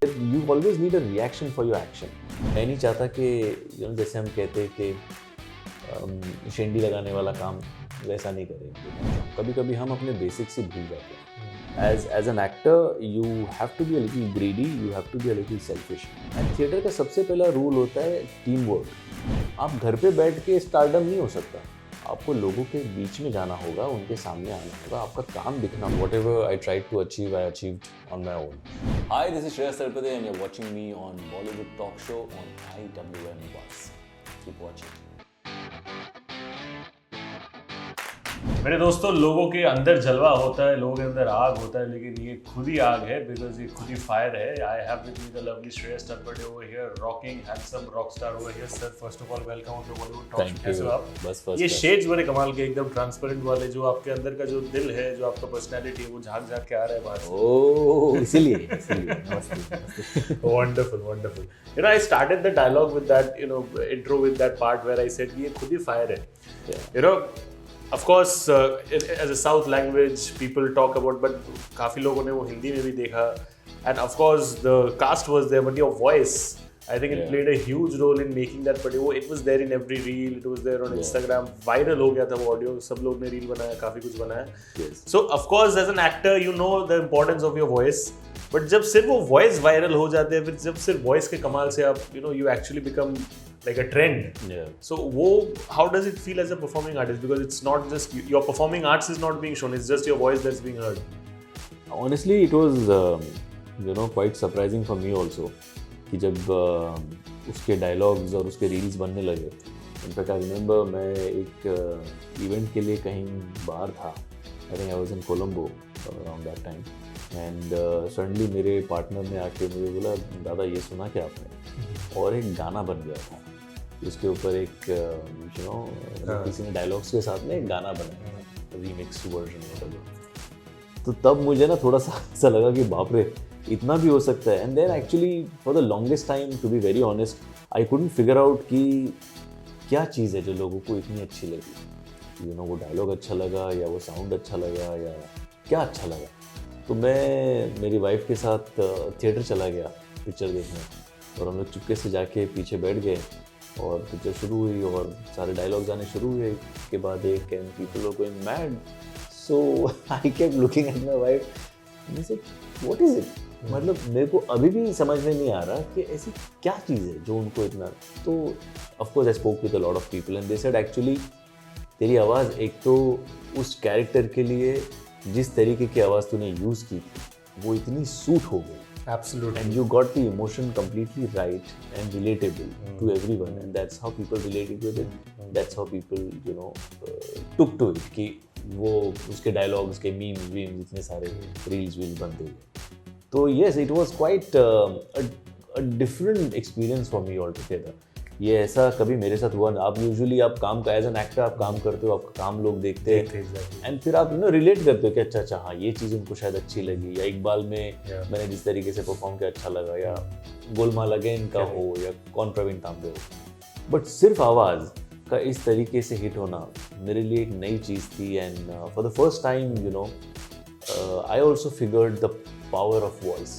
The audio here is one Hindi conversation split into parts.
You always need a reaction for your action. मैं नहीं चाहता कि जैसे हम कहते हैं कि शेंडी लगाने वाला काम वैसा नहीं करें. कभी कभी हम अपने बेसिक से भूल जाते हैं. As an actor, you have to be a little greedy, you have to be a little selfish. And theatre का सबसे पहला रूल होता है टीम वर्क. आप घर पे बैठ के स्टारडम नहीं हो सकता. आपको लोगों के बीच में जाना होगा, उनके सामने आना होगा, आपका काम दिखना. Whatever I tried to achieve, I achieved on my own. Hi, this is Shreyas Talpade and you're watching me on Bollywood Talk Show on IWM Buzz. Keep watching. मेरे दोस्तों, लोगों के अंदर जलवा होता है, लोगों के अंदर आग होता है, लेकिन ये खुद ही आग है, बिकॉज ये खुद ही फायर है. I have with me the lovely Shreyas Talpade over here, rocking handsome rock star over here. Sir, first of all welcome on the Bollywood talk show. कैसे हो आप? बस ये शेड्स बड़े कमाल के, एकदम ट्रांसपेरेंट वाले, जो आपके अंदर का जो दिल है, जो आपका पर्सनालिटी है, वो झांक झांक के आ रहा है बाहर. ओह, इसीलिए wonderful wonderful. You know, I started the dialogue with that, intro with that part where I said ये खुद ही फायर है. You know, of course, as a South language, people talk about, but काफी लोगों ने वो हिंदी में भी देखा. And of course, the cast was there, but your voice, I think it played a huge role in making that. But it was there in every reel, it was there on Instagram. Viral हो गया था वो audio, सब लोग ने reel बनाया, काफी कुछ बनाया. Yes. So of course, as an actor, you know the importance of your voice. But जब सिर्फ वो voice viral हो जाते हैं, फिर जब सिर्फ voice के कमाल से आप, you actually become like a trend. Yeah. So how does it feel as a performing artist? Because it's not just your performing arts is not being shown, it's just your voice that's being heard. Honestly, it was quite surprising for me also कि जब उसके dialogues और उसके reels बनने लगे. In fact, I remember मैं एक event के लिए कहीं बाहर था. I think I was in Colombo around that time. And suddenly मेरे पार्टनर ने आके मुझे बोला, दादा ये सुना क्या आपने? और एक गाना बन गया था. उसके ऊपर एक किसी ने डायलॉग्स के साथ में एक गाना बनाया, रीमिक्स वर्जन. तो तब मुझे ना थोड़ा सा ऐसा लगा कि बाप रे, इतना भी हो सकता है. And then actually for the longest time, to be very honest, I couldn't figure out कि क्या चीज़ है जो लोगों को इतनी अच्छी लगी. वो डायलॉग अच्छा लगा, या वो साउंड अच्छा लगा, या क्या अच्छा लगा. तो मैं मेरी वाइफ के साथ थिएटर चला गया पिक्चर देखने, और हम लोग चुपके से जाके पीछे बैठ गए और पिक्चर शुरू हुई और सारे डायलॉग्स आने शुरू हुए. के बाद एक and people were going mad. So I kept looking at my wife, मैं से व्हाट इज इट. मतलब मेरे को अभी भी समझ में नहीं आ रहा कि ऐसी क्या चीज़ है जो उनको इतना. तो of course I spoke with a lot of people and they said actually तेरी आवाज़ एक तो उस कैरेक्टर के लिए जिस तरीके की आवाज़ तूने यूज़ की थी वो इतनी सूट हो गई. Absolutely. And you got the emotion completely right and relatable to everyone, and that's how people related with it. That's how people, took to it. कि वो उसके dialogues के memes इतने सारे reels बनते हुए. तो yes, it was quite a different experience for me altogether. ये ऐसा कभी मेरे साथ हुआ ना. आप यूजुअली आप काम का एज एन एक्टर आप काम करते हो, आपका काम लोग देखते हैं, एंड फिर आप रिलेट करते हो कि अच्छा हाँ ये चीज़ उनको शायद अच्छी लगी, या इकबाल में मैंने जिस तरीके से परफॉर्म किया अच्छा लगा, या गोलमाल अगेन का हो, या कौन प्रवीण तांबे हो. बट सिर्फ आवाज़ का इस तरीके से हिट होना मेरे लिए एक नई चीज़ थी. And for the first time I also figured the power of voice,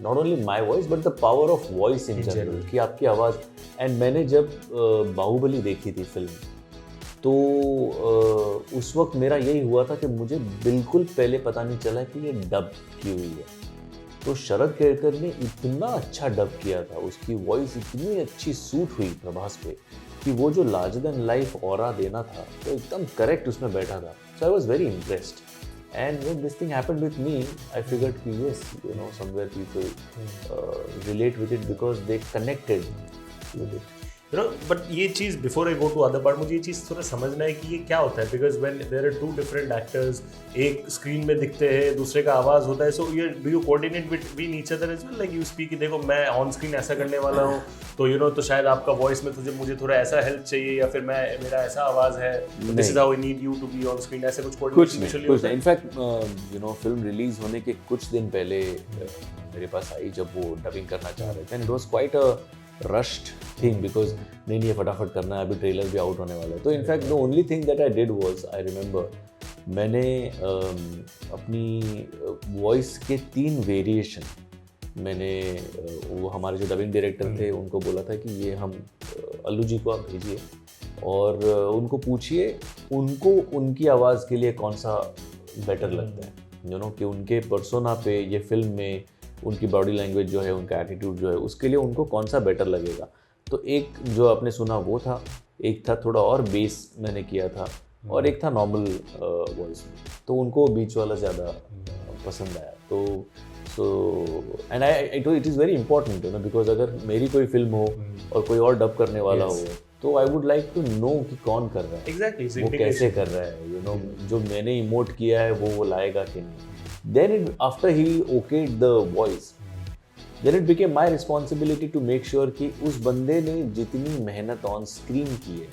not only my voice but the power of voice in general, कि आपकी आवाज़. एंड मैंने जब बाहुबली देखी थी फिल्म, तो उस वक्त मेरा यही हुआ था कि मुझे बिल्कुल पहले पता नहीं चला कि ये डब की हुई है. तो शरद केरकर ने इतना अच्छा डब किया था, उसकी वॉइस इतनी अच्छी सूट हुई प्रभास पे कि वो जो लार्जर देन लाइफ ऑरा देना था तो एकदम करेक्ट उसमें बैठा था. So I was very impressed. And when this thing happened with me, I figured कि yes, somewhere people relate with it because they connected with it. But ये चीज़ before I go to other part, मुझे ये चीज़ थोड़ा समझना है कि ये क्या होता है. Because when there are two different actors, एक स्क्रीन में दिखते हैं, दूसरे का आवाज़ होता है. So do you coordinate between each other as well? Like you speak कि देखो मैं ऑन स्क्रीन ऐसा करने वाला हूँ, तो तो शायद आपका वॉइस में मुझे थोड़ा ऐसा हेल्प चाहिए, या फिर मेरा ऐसा आवाज़ है, this is how I need you to be on screen. ऐसे कुछ कोऑर्डिनेशन कुछ नहीं. इनफैक्ट फिल्म रिलीज होने के कुछ दिन पहले मेरे पास आई जब वो डबिंग करना चाह रहे थे. And it was quite a rushed thing because नहीं ये फटाफट करना है, अभी ट्रेलर भी आउट होने वाला है. तो in fact the only thing that I did was, I remember मैंने अपनी वॉइस के 3 वेरिएशन मैंने वो हमारे जो डबिंग डायरेक्टर थे उनको बोला था कि ये हम अल्लू जी को आप भेजिए और उनको पूछिए उनको उनकी आवाज़ के लिए कौन सा बेटर लगता है, कि उनके पर्सोना पे ये फिल्म में उनकी बॉडी लैंग्वेज जो है, उनका एटीट्यूड जो है, उसके लिए उनको कौन सा बेटर लगेगा। तो एक जो आपने सुना वो था, एक था थोड़ा और बेस मैंने किया था, और एक था नॉर्मल वॉइस में, तो उनको बीच वाला ज़्यादा पसंद आया। तो so and it is very important because अगर मेरी कोई फिल्म हो और कोई और डब करने वाला हो, तो I would like to know कि कौन कर रहा है, Exactly, वो कैसे कर रहा है, जो मैंने इमोट किया है वो लाएगा कि नहीं। Then it after he okayed the voice, then it became my responsibility to make sure कि उस बंदे ने जितनी मेहनत ऑन स्क्रीन की है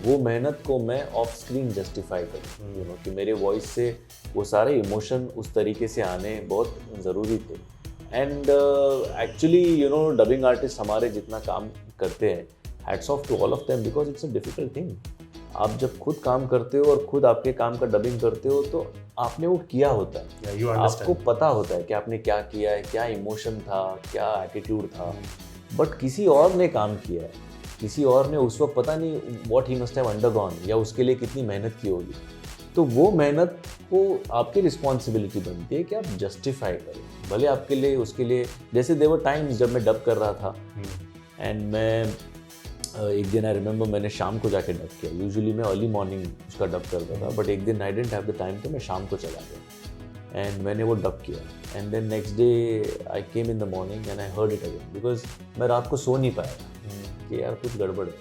वो मेहनत को मैं ऑफ स्क्रीन जस्टिफाई करूँ, कि मेरे वॉइस से वो सारे इमोशन उस तरीके से आने बहुत ज़रूरी थे। एंड एक्चुअली डबिंग आर्टिस्ट हमारे जितना काम करते हैं, hats off to all of them because it's a difficult thing. आप जब खुद काम करते हो और खुद आपके काम का डबिंग करते हो तो आपने वो किया होता है, आपको पता होता है कि आपने क्या किया है, क्या इमोशन था, क्या एटीट्यूड था, बट किसी और ने काम किया है, किसी और ने उस वक्त पता नहीं what he must have undergone या उसके लिए कितनी मेहनत की होगी। तो वो मेहनत को आपकी रिस्पॉन्सिबिलिटी बनती है कि आप जस्टिफाई करें, भले आपके लिए उसके लिए। जैसे देवर टाइम्स जब मैं डब कर रहा था एंड मैं एक दिन आई रिमेंबर मैंने शाम को जाके डब किया। यूजुअली मैं अर्ली मॉर्निंग उसका डब करता था, बट एक दिन I didn't have the time, तो मैं शाम को चला गया एंड मैंने वो डब किया। And then next day I came in the morning and I heard it again because मैं रात को सो नहीं पाया कि यार कुछ गड़बड़ है।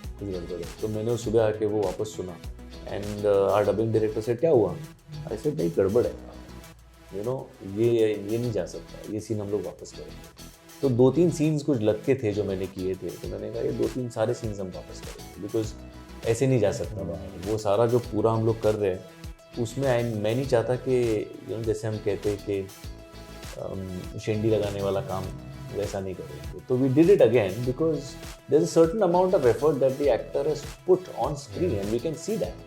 तो मैंने सुबह आके वो वापस सुना एंड आवर डबिंग डायरेक्टर से क्या हुआ, आई सेड नहीं गड़बड़ है, ये नहीं जा सकता, ये सीन हम लोग वापस करेंगे। तो 2-3 सीन्स कुछ लगते थे जो मैंने किए थे, तो मैंने कहा ये 2-3 सारे सीन्स हम वापस करेंगे बिकॉज ऐसे नहीं जा सकता बाहर। वो सारा जो पूरा हम लोग कर रहे हैं उसमें मैं नहीं चाहता कि जैसे हम कहते हैं कि शेंडी लगाने वाला काम वैसा नहीं करेंगे। तो we did it again because there is a certain amount of effort that the actor has put on screen and we can see that,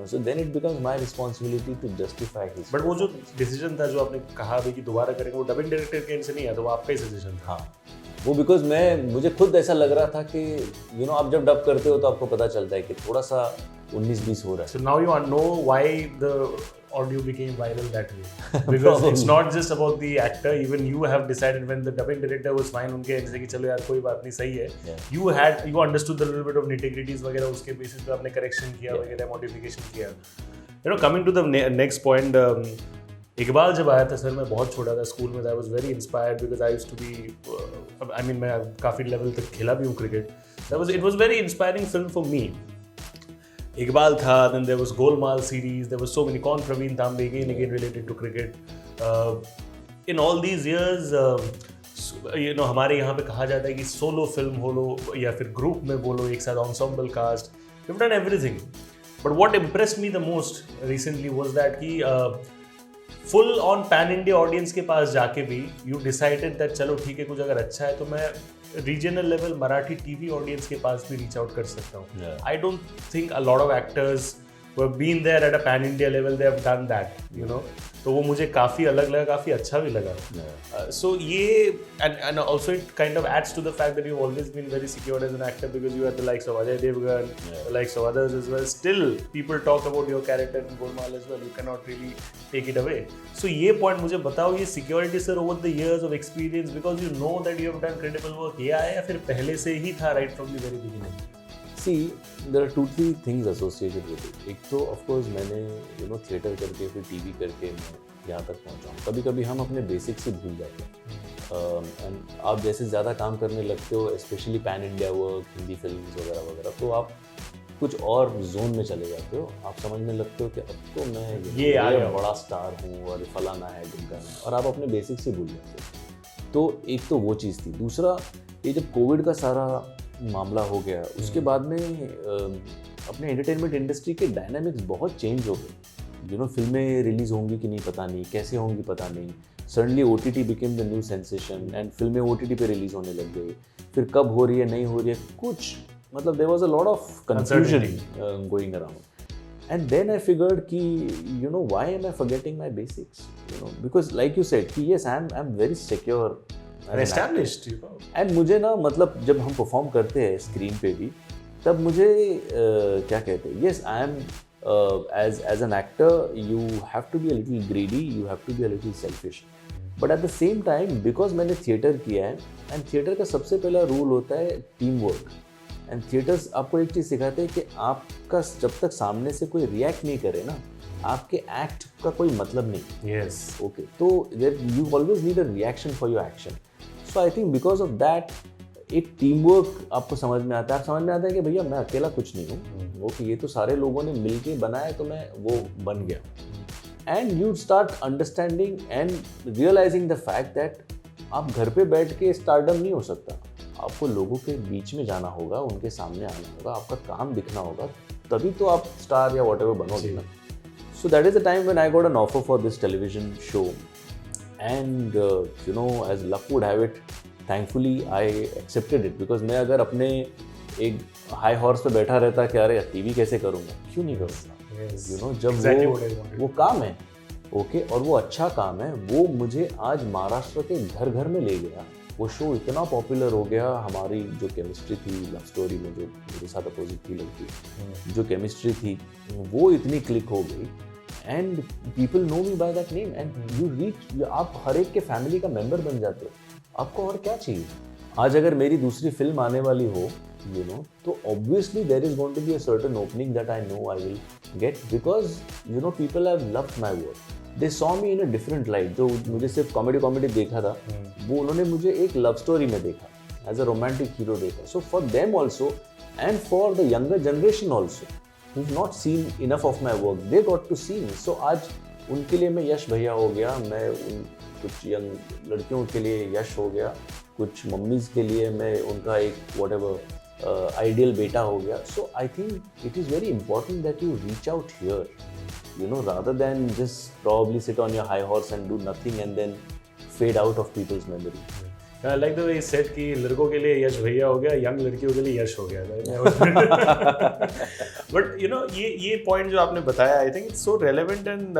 so then it becomes my responsibility to justify his. But वो जो डिसीजन था जो आपने कहा अभी कि दोबारा करेंगे, वो डबिंग डायरेक्टर के एंड से नहीं आया, तो वो आपका ही सजेशन था? हाँ, वो बिकॉज मुझे खुद ऐसा लग रहा था कि आप जब डब करते हो तो आपको पता चलता है कि थोड़ा सा 19-20 हो रहा है। So now you know why the audio became viral that way, because it's not just about the actor. Even you have decided when the dubbing director was fine उनके end से कि चलो यार कोई बात नहीं, सही है। You understood the little bit of nitty-gritties वगैरह, उसके basis पे आपने correction किया वगैरह, modification किया। Coming to the next point, Iqbal जब आया था सर, मैं बहुत छोटा था, स्कूल में था। I was very inspired because I used to be मैं काफ़ी लेवल तक खेला भी हूँ cricket. It was very inspiring film for me. Iqbal tha, then there was Golmaal series, there was so many, Kaun Praveen Tambe again related to cricket. In all these years, हमारे यहाँ पे कहा जाता है कि सोलो फिल्म हो लो या फिर ग्रुप में बोलो, एक साथ ensemble cast, you've done everything. But what impressed me the most recently was that कि full on pan India audience के पास जाके भी you decided that चलो ठीक है, कुछ अगर अच्छा है तो मैं regional level Marathi TV audience के पास भी रीच आउट कर सकता हूँ। I don't think a lot of actors who have been there at a pan India level, they have done that, तो वो मुझे काफ़ी अलग लगा, काफ़ी अच्छा भी लगा। So ये and also it kind of adds to the fact that you've always been very secured as an actor because you had the likes of Ajay Devgan, the likes of others as well. Still people talk about your character in Golmaal as well. You cannot really take it away. So ये point मुझे बताओ, ये security sir over the years of experience, because you know that you have done credible work, ये आया या फिर पहले से ही था right from the very beginning? See, there are 2-3 things associated with it. एक तो of course मैंने थिएटर करके फिर टीवी करके मैं यहाँ तक पहुँचा हूँ। कभी कभी हम अपने बेसिक्स से भूल जाते हैं एंड आप जैसे ज़्यादा काम करने लगते हो, specially pan India work, Hindi film वगैरह वगैरह, तो आप कुछ और जोन में चले जाते हो। आप समझने लगते हो कि अब तो मैं ये बड़ा स्टार हूँ और फलाना है ढिमकाना है, और आप अपने बेसिक्स से भूल जाते हो। तो एक तो वो चीज़ थी। दूसरा, ये जब कोविड का सारा मामला हो गया उसके बाद में अपने एंटरटेनमेंट इंडस्ट्री के डायनामिक्स बहुत चेंज हो गए। फिल्में रिलीज़ होंगी कि नहीं पता नहीं, कैसे होंगी पता नहीं। Suddenly OTT became the new sensation and फिल्में OTT पे रिलीज़ होने लग गई। फिर कब हो रही है नहीं हो रही है कुछ, मतलब there was a lot of confusion going around. And then I figured कि why am I forgetting my basics, because like you said कि yes I am very secure established, you know. And मुझे ना मतलब जब हम परफॉर्म करते हैं स्क्रीन पे भी, तब मुझे क्या कहते हैं, yes I am as an actor you have to be a little greedy, you have to be a little selfish, but at the same time because मैंने थिएटर किया है, एंड थिएटर का सबसे पहला रूल होता है टीम वर्क, एंड थिएटर्स आपको एक चीज़ सिखाते हैं कि आपका जब तक सामने से कोई रिएक्ट नहीं करे ना, आपके एक्ट का कोई मतलब नहीं. Yes. ओके, तो you always need a reaction for your action. So I think because of that एक टीम वर्क आपको समझ में आता है. आप समझ में आता है कि भैया मैं अकेला कुछ नहीं हूँ, ओके ये तो सारे लोगों ने मिल के बनाया तो मैं वो बन गया. And you start understanding and realising the fact that आप घर पे बैठ के स्टारडम नहीं हो सकता. आपको लोगों के बीच में जाना होगा, उनके सामने आना होगा, आपका काम दिखना होगा, तभी तो आप स्टार या वॉट एवर बनोगे ना. So that is the time when I got an offer for this television show, and you know, as luck would have it, thankfully I accepted it, because मैं अगर अपने एक हाई हॉर्स पे बैठा रहता कि अरे टीवी कैसे करूँगा, क्यों नहीं करूँगा. यू नो, जब Exactly वो काम है, ओके, और वो अच्छा काम है, वो मुझे आज महाराष्ट्र के घर घर में ले गया. वो शो इतना पॉपुलर हो गया, हमारी जो केमिस्ट्री थी लव स्टोरी में, जो मेरे साथ अपोजिट थी लड़की, जो केमिस्ट्री थी वो इतनी क्लिक हो गई, and people know me by that name, and you reach, आप हर एक के फैमिली का मेंबर बन जाते हो. आपको और क्या चाहिए. आज अगर मेरी दूसरी फिल्म आने वाली हो, यू नो, तो obviously there is going to be a certain opening that I know I will get, because you know people have loved my work. They saw me in a different light. जो मुझे सिर्फ कॉमेडी देखा था, वो उन्होंने मुझे एक लव स्टोरी में देखा, एज अ रोमांटिक हीरो देखा. So for them also, and for the younger generation also, who've not seen enough of my work, they got to see me. So आज उनके लिए मैं यश भैया हो गया, मैं कुछ यंग लड़कियों के लिए यश हो गया, कुछ मम्मीज़ के लिए मैं उनका एक whatever आइडियल बेटा हो गया. So I think it is very important that you reach out here, you know, rather than just probably sit on your high horse and do nothing and then fade out of people's memory. I like the way he said कि लड़कों के लिए यश भैया हो गया, यंग लड़कियों के लिए यश हो गया. But you know, ये पॉइंट जो आपने बताया, I think it's so relevant and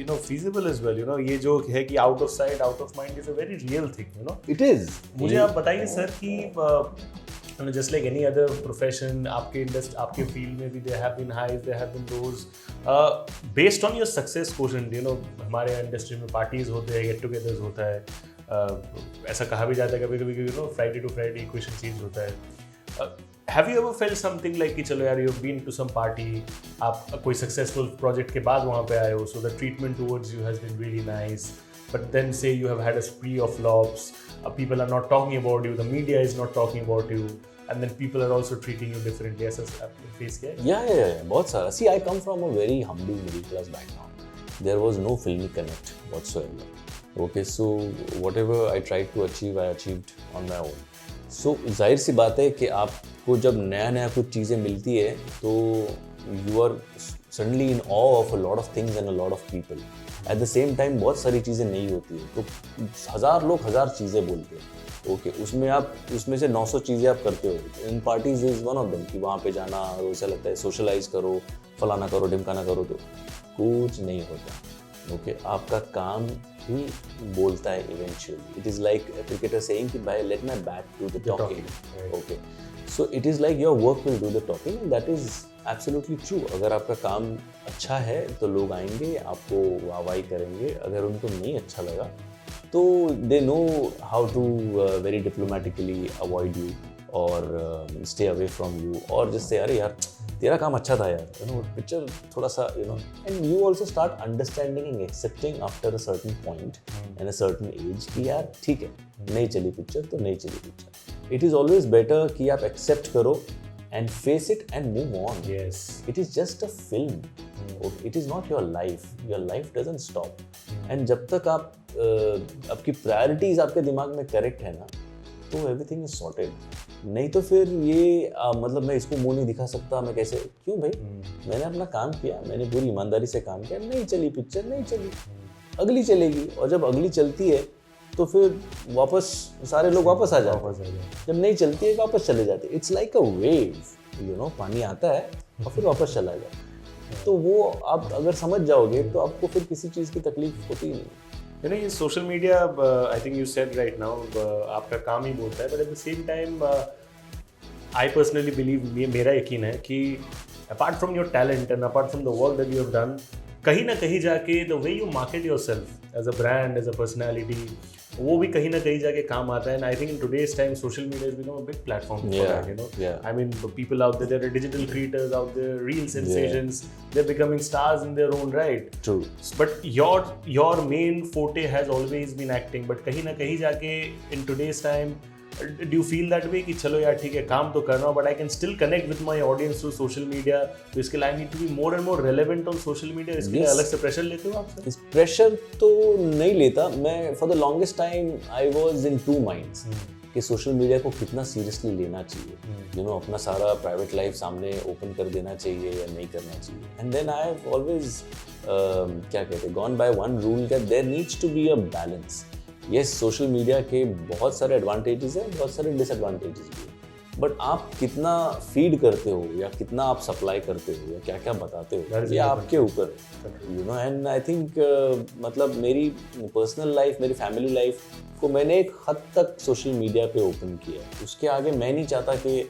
you know feasible as well. You know, ये जो है कि out of sight, out of mind is a very real thing. You know, It is. मुझे आप बताइए सर कि you know, just like any other profession, आपके इंडस्ट्री, आपके फील्ड में भी there have been highs, there have been lows. Based on your success quotient, you know, हमारे इंडस्ट्री में पार्टीज होते हैं, गेट टुगेदर्स होता है, ऐसा कहा भी जाता है कभी कभी, you know, Friday to Friday equation change होता है. Have you ever felt something like कि चलो यार, you have been to some party, आप कोई सक्सेसफुल प्रोजेक्ट के बाद वहाँ पे आए हो, so the treatment towards you has been really nice, but then say you have had a spree of flops, people are not talking about you, the media is not talking about you, and then people are also treating you differently. ऐसा आपने फेस किया है? Yeah, बहुत सारा. See, I come from a very humble middle class background. There was no filmy connect whatsoever. Okay, so whatever I tried to achieve, I achieved on my own. So जाहिर सी बात है कि आपको जब नया कुछ चीज़ें मिलती है, तो you are suddenly in awe of a lot of things and a lot of people. At the same time बहुत सारी चीज़ें नहीं होती हैं, तो 1000 लोग 1000 चीज़ें बोलते हैं. ओके, उसमें से 900 चीज़ें आप करते हो. In parties is one of them, कि वहाँ पे जाना, वैसा लगता है सोशलाइज करो, फलाना करो, ढिमकाना करो, तो कुछ नहीं होता. ओके, आपका काम ही बोलता है eventually. It is like cricketer saying कि भाई let my bat do the talking. Okay, so it is like your work will do the talking, and that is absolutely true. अगर आपका काम अच्छा है तो लोग आएंगे, आपको वाहवाही करेंगे. अगर उनको नहीं अच्छा लगा तो they know how to very diplomatically avoid you और स्टे अवे फ्रॉम यू, और जिससे अरे यार तेरा काम अच्छा था यार, यू नो, पिक्चर थोड़ा सा, you know, and you also start understanding and accepting after a certain point and a certain age कि यार ठीक है, नहीं चली पिक्चर तो नहीं चली picture. It is always better कि आप एक्सेप्ट करो and face it and move on. Yes. It is just a film. Okay? It is not your life. Your life doesn't stop. And जब तक आप आपकी प्रायोरिटीज आपके दिमाग में करेक्ट है ना, तो एवरीथिंग इज सॉर्टेड. नहीं तो फिर ये मतलब मैं इसको मुंह नहीं दिखा सकता, मैं कैसे, क्यों भाई, मैंने अपना काम किया, मैंने पूरी ईमानदारी से काम किया, नहीं चली पिक्चर, नहीं चली, अगली चलेगी. और जब अगली चलती है तो फिर वापस सारे लोग वापस आ जाते हैं. जब नहीं चलती है वापस चले जाते. It's like a wave, you know, पानी आता है और फिर वापस चला जाए. तो वो आप अगर समझ जाओगे तो आपको फिर किसी चीज़ की तकलीफ होती ही नहीं. You know, ये social media, I think you said right now, आपका काम ही बोलता है, but at the same time, I personally believe, मेरा यकीन है कि apart from your talent and apart from the work that you have done, कहीं ना कहीं जाके the way you market yourself as a brand, as a personality, वो भी कहीं ना कहीं जाके काम आता है. And I think in today's time, social media has become a big platform for that, you know. Yeah. I mean, people out there are digital creators out there, real sensations. They're becoming stars in their own right. True. But your main forte has always been acting. But कहीं ना कहीं जाके in today's time, do you feel that way कि चलो यार ठीक है काम तो कर रहा हूँ, but I can still connect with my audience through social media. तो इसके लिए I need to be more and more relevant on social media. इसके लिए अलग से प्रेशर लेते हो आप? इस प्रेशर तो नहीं लेता मैं. For the longest time I was in two minds कि सोशल मीडिया को कितना सीरियसली लेना चाहिए. यू नो, अपना सारा प्राइवेट लाइफ सामने ओपन कर देना चाहिए या नहीं करना चाहिए. And then I have always क्या कहते हैं, gone by one rule that there needs to be a balance. Yes, social media के बहुत सारे एडवांटेजेस हैं, बहुत सारे डिसएडवांटेजेस भी हैं, बट आप कितना फीड करते हो या कितना आप सप्लाई करते हो या क्या क्या बताते हो, ये आपके ऊपर, you know. And I think मतलब मेरी पर्सनल लाइफ, मेरी फैमिली लाइफ को मैंने एक हद तक सोशल मीडिया पे ओपन किया. उसके आगे मैं नहीं चाहता कि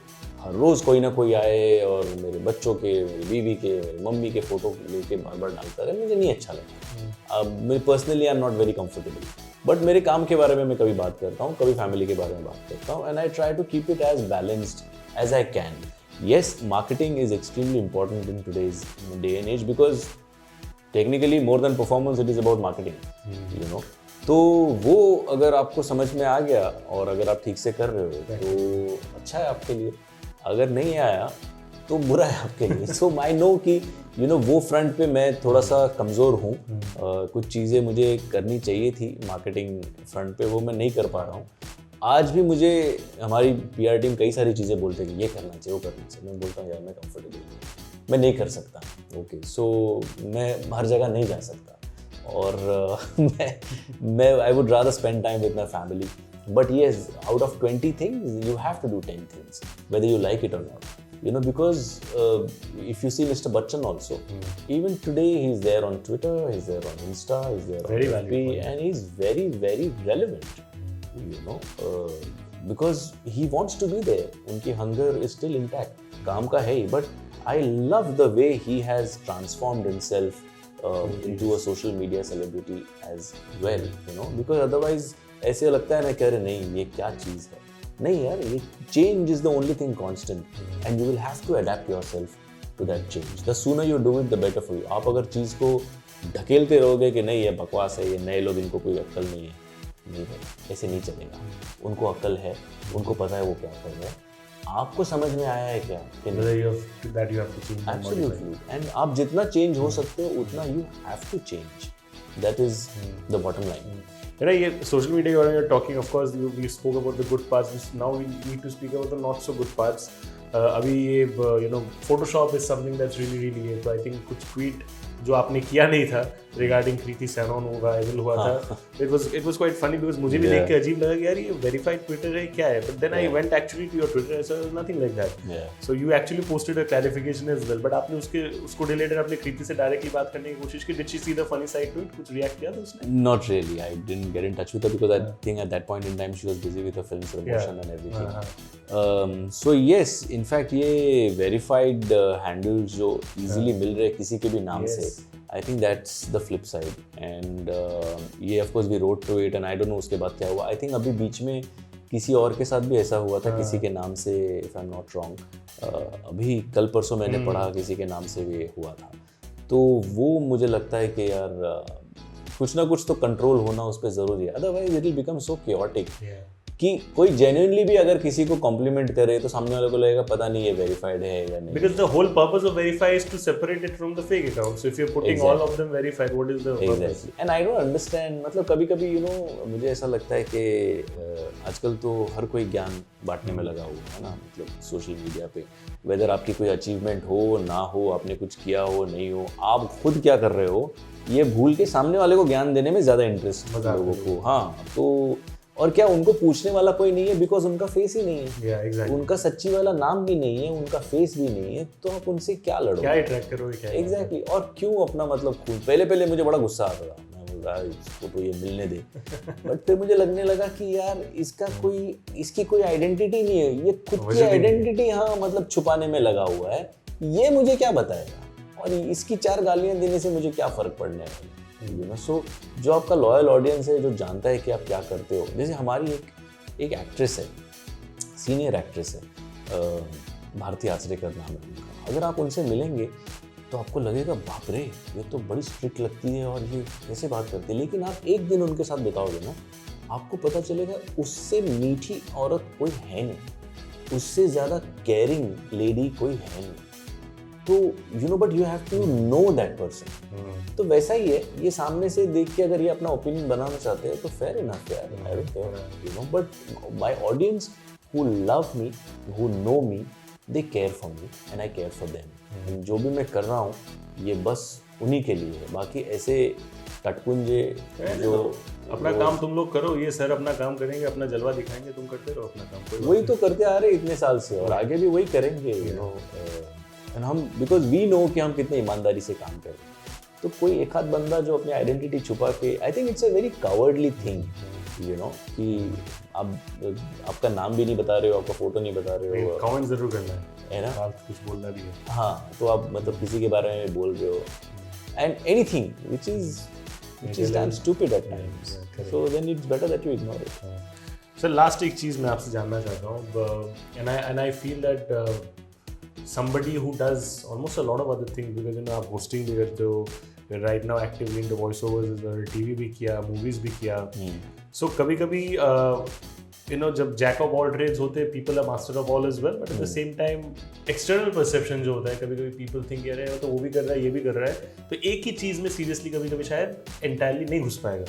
हर रोज़ कोई ना कोई आए और मेरे बच्चों के, मेरी बीवी के, मेरी मम्मी के फ़ोटो लेके बार बार डालता रहे. मुझे नहीं अच्छा लगता. मेरे personally I am not very comfortable. But मेरे काम के बारे में मैं कभी बात करता हूँ, कभी फैमिली के बारे में बात करता हूँ. And I try to keep it as balanced as I can. Yes, marketing is extremely important in today's day and as because technically more than performance it is about marketing, you know. तो वो अगर आपको समझ में आ गया और अगर आप ठीक से कर रहे हो तो अच्छा है आपके लिए. अगर नहीं आया तो बुरा है आपके लिए. सो आई नो कि यू नो वो फ्रंट पे मैं थोड़ा सा कमज़ोर हूँ. कुछ चीज़ें मुझे करनी चाहिए थी मार्केटिंग फ्रंट पे, वो मैं नहीं कर पा रहा हूँ. आज भी मुझे हमारी PR टीम कई सारी चीज़ें बोलते हैं कि ये करना चाहिए, वो करना चाहिए. मैं बोलता हूँ यार मैं कंफर्टेबल हूँ, मैं नहीं कर सकता. ओके, सो मैं हर जगह नहीं जा सकता और मैं I would rather spend time with my family. But yes, out of 20 things, you have to do 10 things, whether you like it or not. You know, because if you see Mr. Bachchan also, even today he's there on Twitter, he's there on Insta, he's there very on FB, and he's very, very relevant. You know, because he wants to be there. उनकी hunger is still intact. काम का है ही, but I love the way he has transformed himself into a social media celebrity as well. You know, because otherwise ऐसे लगता है ना कि अरे नहीं ये क्या चीज़ है. नहीं यार, ये change is the only thing constant and you will have to adapt yourself to that change. The sooner you do it the better for you. आप अगर चीज़ को ढकेलते रहोगे कि नहीं ये बकवास है, ये नए लोग, इनको कोई अक्ल नहीं है, नहीं भाई ऐसे नहीं चलेगा. उनको अक्ल है, उनको पता है वो क्या कर रहे हैं. आपको समझ में आया है क्या? Absolutely. एंड आप जितना चेंज हो सकते हो उतना you have to change. That is the bottom line. You know, ये social media when you're talking, of course, we spoke about the good parts. Now we need to speak about the not so good parts. अभी ये you know, Photoshop is something that's really है. तो I think कुछ tweet जो आपने किया नहीं था regarding कृति सेनन वो वायरल हुआ था. It was quite funny because मुझे भी देख के अजीब लगा कि यार ये verified Twitter है क्या है. But then I went actually to your Twitter and said nothing like that. So you actually posted a clarification as well. But आपने उसको related अपने कृति से directly बात करने की कोशिश की. Did she see the funny side to it? कुछ react किया था उसने? Not really. I didn't get in touch with her because I think at that point in time she was busy with her film's promotion and everything. So yes, in fact ये verified handles जो easily मिल रहे किसी के भी नाम से, I think that's the flip side. And ये of course we wrote to it and I don't know उसके बाद क्या हुआ. I think अभी बीच में किसी और के साथ भी ऐसा हुआ था किसी के नाम से, if I'm not wrong. अभी कल परसों मैंने पढ़ा किसी के नाम से भी हुआ था. तो वो मुझे लगता है कि यार कुछ ना कुछ तो कंट्रोल होना उस पर ज़रूरी है. Otherwise it will become so chaotic कि कोई जेन्युइनली भी अगर किसी को कॉम्प्लीमेंट करे तो सामने वाले को लगेगा पता नहीं ये वेरीफाइड है या नहीं. Because the whole purpose of verify is to separate it from the fake account. So if you're putting all of them verified, what is the purpose? And I don't understand. मतलब कभी-कभी you know मुझे ऐसा लगता है कि आजकल तो हर कोई ज्ञान बांटने में लगा हुआ है ना, मतलब सोशल मीडिया पे. वेदर आपकी कोई अचीवमेंट हो ना हो, आपने कुछ किया हो नहीं हो, आप खुद क्या कर रहे हो ये भूल के सामने वाले को ज्ञान देने में ज़्यादा इंटरेस्ट लोगों को. हाँ, तो और क्या उनको पूछने वाला कोई नहीं है बिकॉज उनका फेस ही नहीं है. exactly. उनका सच्ची वाला नाम भी नहीं है, उनका फेस भी नहीं है, तो आप उनसे क्या लड़ो, क्या ट्रैक करोगे क्या. एग्जैक्टली. और क्यों अपना मतलब पहले मुझे बड़ा गुस्सा आता था. मैं रहा, इसको तो ये मिलने दे। बट फिर मुझे लगने लगा कि यार इसकी कोई आइडेंटिटी नहीं है, ये खुद की आइडेंटिटी हाँ मतलब छुपाने में लगा हुआ है, ये मुझे क्या बताएगा, और इसकी 4 गालियाँ देने से मुझे क्या फ़र्क पड़ने वाला, यू नो। सो जो आपका लॉयल ऑडियंस है, जो जानता है कि आप क्या करते हो, जैसे हमारी एक एक्ट्रेस है, सीनियर एक्ट्रेस है, भारती आचरेकर नाम है उनका, अगर आप उनसे मिलेंगे तो आपको लगेगा बाप रे ये तो बड़ी स्ट्रिक्ट लगती है और ये कैसे बात करती है, लेकिन आप एक दिन उनके साथ बिताओगे ना, आपको पता चलेगा उससे मीठी औरत कोई है नहीं, उससे ज़्यादा केयरिंग लेडी कोई है नहीं। तो you know, but you have to know that person. तो वैसा ही है, ये सामने से देख के अगर ये अपना ओपिनियन बनाना चाहते हैं तो फेयर इनफ यार, I don't care, you know. But my audience who love me, who know me, they care for me and I care for them। जो भी मैं कर रहा हूँ ये बस उन्हीं के लिए है, बाकी ऐसे कटपुंजे जो अपना काम तुम लोग करो, ये सर अपना काम करेंगे, अपना जलवा दिखाएंगे, तुम करते रहो अपना काम, कोई वही तो करते आ रहे इतने साल से और आगे भी वही करेंगे, यू नो। एंड हम बिकॉज वी नो कि हम कितने ईमानदारी से काम कर रहे हैं, तो कोई एक आध बंदा जो अपनी आइडेंटिटी छुपा के, आई think it's a very cowardly thing, you know, कि आप आपका नाम भी नहीं बता रहे हो, आपका फोटो नहीं बता रहे हो, कमेंट जरूर करना है ना, कुछ बोलना भी है, हाँ, तो आप मतलब किसी के बारे में बोल रहे हो, and anything which is damn stupid at times, so then it's better that you ignore it. Sir last एक चीज़ मैं आपसे जानना चाहता हूँ, and I feel that somebody who does almost a lot of other things, because you know आप hosting भी करते हो, right now actively into voiceovers, TV भी किया, movies भी किया, so कभी कभी you know जब jack of all trades होते हैं, people are master of all as well, but at the same time external perception जो होता है, कभी कभी people think यार तो वो भी कर रहा है, ये भी कर रहा है, तो एक ही चीज़ में seriously कभी कभी शायद entirely नहीं घुस पाएगा।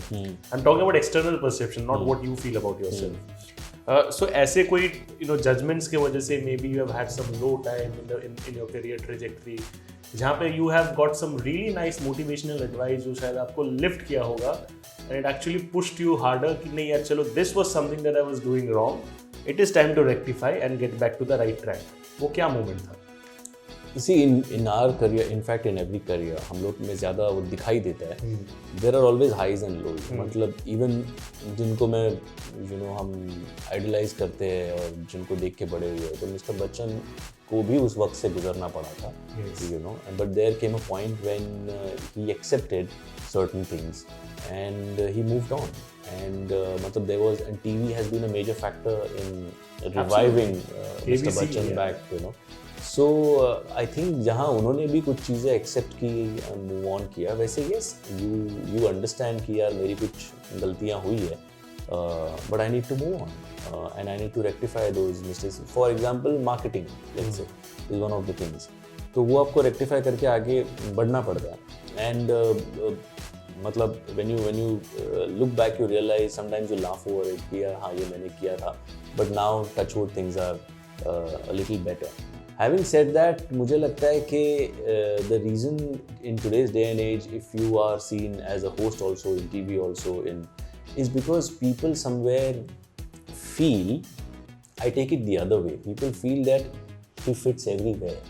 I'm talking about external perception, not what you feel about yourself. So ऐसे कोई you know judgments के वजह से maybe you have had some low time in your career trajectory, जहाँ पे you have got some really nice motivational advice जो शायद आपको lift किया होगा, and it actually pushed you harder कि नहीं यार चलो this was something that I was doing wrong, it is time to rectify and get back to the right track। वो क्या moment था? See, in our career, in fact in every career, हम लोग में ज़्यादा वो दिखाई देता है, there are always highs and lows, मतलब even जिनको मैं you know हम idolize करते हैं और जिनको देख के बड़े हुए, तो मिस्टर बच्चन को भी उस वक्त से गुजरना पड़ा था, you know, but there came a point when he accepted certain things and he moved on, and मतलब there was, and TV has been a major factor in reviving Mr. Bachchan back, you know. So I think जहाँ उन्होंने भी कुछ चीज़ें एक्सेप्ट की, मूव ऑन किया, वैसे यस यू अंडरस्टैंड कि यार मेरी कुछ गलतियाँ हुई है, but I need to move on and I need to rectify those mistakes. For example marketing let's say is one of the things, तो वो आपको रेक्टिफाई करके आगे बढ़ना पड़ता है, एंड मतलब when you look back you realize sometimes you laugh over it कि यार हाँ ये मैंने किया था, but now touch wood things are a little better. Having said that, मुझे लगता है कि the reason in today's day and age, if you are seen as a host also in TV also is because people somewhere feel, I take it the other way, people feel that he fits everywhere.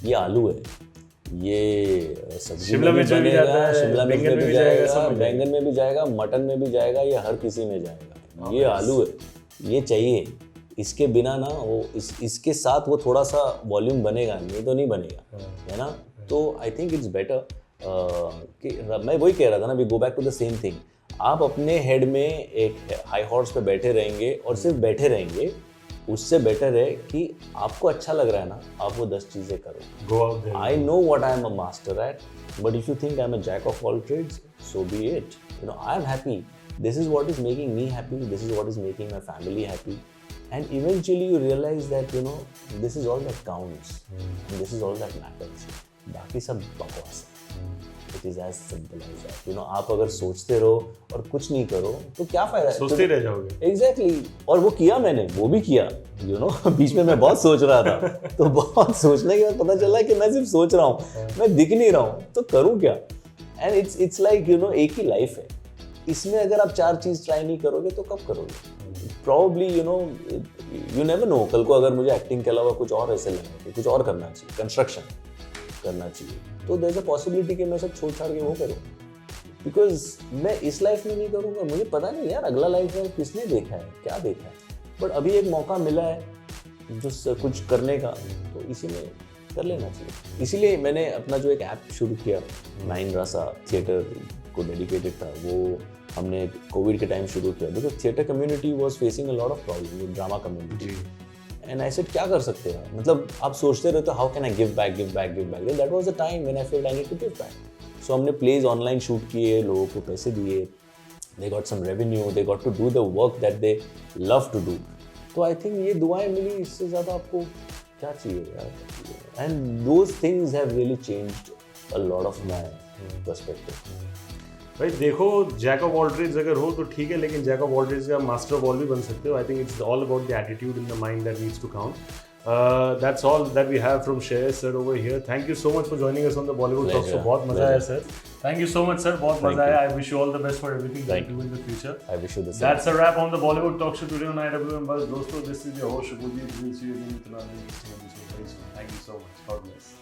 ये आलू है, ये सब्जी में भी बनेगा, शिमला मिर्च में भी जाएगा, बैंगन में भी जाएगा, मटन में भी जाएगा, ये हर किसी में जाएगा, ये आलू है, ये चाहिए, इसके बिना ना वो इसके साथ वो थोड़ा सा वॉल्यूम बनेगा, नहीं तो नहीं बनेगा, है ना। तो आई थिंक इट्स बेटर कि मैं वही कह रहा था ना, we go back to the same thing, आप अपने हेड में एक हाई हॉर्स पे बैठे रहेंगे और सिर्फ बैठे रहेंगे, उससे बेटर है कि आपको अच्छा लग रहा है ना, आप वो 10 चीज़ें करो। I know what I am a master at, but if you think I am a jack of all trades, so be it, you know, I am happy, this is what is making me happy, this is what is making my family happy, and eventually you realize that you know this is all that counts, and this is all that matters, बाकी सब बकवास है, it is as simple as that, you know। आप अगर सोचते रहो और कुछ नहीं करो तो क्या फायदा है, सोचते रह जाओगे। Exactly, और वो किया मैंने, वो भी किया, you know, बीच में मैं बहुत सोच रहा था, तो बहुत सोचने के बाद पता चला कि मैं सिर्फ सोच रहा हूँ, मैं दिख नहीं रहा हूँ, तो करूँ क्या, and it's like you know एक ही लाइफ है, इसमें अगर आप 4 चीज़ ट्राई नहीं करोगे तो कब करोगे? Probably you know you never know, कल को अगर मुझे एक्टिंग के अलावा कुछ और ऐसे लगे कि कुछ और करना चाहिए, कंस्ट्रक्शन करना चाहिए, तो there's a possibility कि मैं सब छोड़ छाड़ के वो करूँ, बिकॉज मैं इस लाइफ में नहीं करूँगा, मुझे पता नहीं यार अगला लाइफ में किसने देखा है, क्या देखा है, बट अभी एक मौका मिला है जो कुछ करने का, तो इसी में कर लेना चाहिए। इसीलिए मैंने अपना जो एक ऐप शुरू किया, 9 रासा थिएटर को डेडिकेटेड था, वो हमने कोविड के टाइम शुरू किया because theatre community was facing a lot of problem, drama community. And I said क्या कर सकते हैं, मतलब आप सोचते रहते हो how can I give back, that was the time when I felt I need to give back. So हमने प्लेज ऑनलाइन शूट किए, लोगों को पैसे दिए, they got some revenue, they got to do the work that they love to do. तो आई थिंक ये दुआएं मिली, इससे ज़्यादा आपको क्या चाहिए यार। And those things have really changed a lot of my perspective. भाई देखो, जैक ऑफ ऑल ट्रेड्स अगर हो तो ठीक है, लेकिन जैक ऑफ ऑल ट्रेड्स का मास्टर ऑफ ऑल भी बन सकते हो। I think it's all about the attitude in the mind that needs to count. That's all that we have from share sir over here. Thank you so much for joining us on the Bollywood talks. बहुत मजा आया sir, thank you so much sir, बहुत मजा आया। I wish you all the best for everything that you do in the future. I wish you the same. That's a wrap on the Bollywood talk show today on IWM Buzz. दोस्तों, this is your host Shubhajit. Will see you in another interesting episode very soon. Thank you so much, God bless.